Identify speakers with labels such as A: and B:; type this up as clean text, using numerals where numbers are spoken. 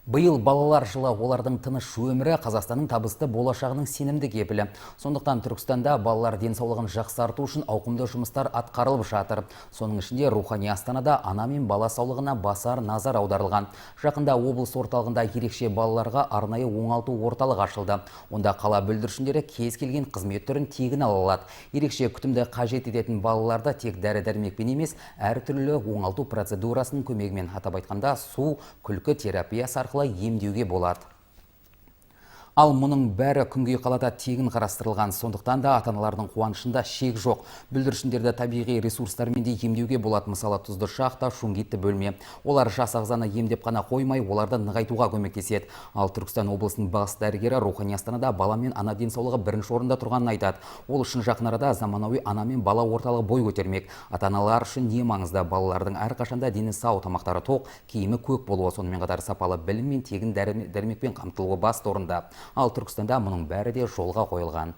A: Биыл балалар жылы, олардың тыныш өмірі Қазақстанның табысты болашағының сенімді кепілі. Сондықтан Түркістанда балалар денсаулығын жақсарту үшін ауқымды жұмыстар атқарылып жатыр. Соның ішінде рухани астанада ана мен бала саулығына басар назар аударылған. Жақында облыс орталығында ерекше балаларға арнайы оңалту орталығы ашылды. Онда қала бүлдіршіндері кез келген қызмет түрін тегін ала алады. Ерекше күтімді қажет ететін балаларды тек дәрі-дәрмекпен емес, әртүрлі оңалту процедурасының көмегімен, атап айтқанда су, күлкі терапиясы арқылы емдеуге болады. Ал мұның бәрі күнгей қалада тегін қарастырылған. Сондықтан да ата-аналардың қуанышында шек жоқ. Бүлдіршіндерді табиғи ресурстармен де емдеуге болады. Мысалы, тұзды шахта, шунгитті бөлме. Олар жас ағзаны емдеп қана қоймай, оларды нығайтуға көмектеседі. Ал Түркістан облысының бас дәрігері рухани астанада бала мен ана денсаулығы бірінші орында тұрғанын айтады. Ол үшін жақын арада заманауи ана мен бала орталығы бой көтермек. Ата-аналар үшін не маңызды? Балалардың әрқашанда дені сау, тамақтары тоқ, киімі көк болуы, сонымен қатар сапалы білім мен тегін дәрмекпен қамтылуы басты орында. Ал Түркістанда мұның бәрі де жолға қойылған.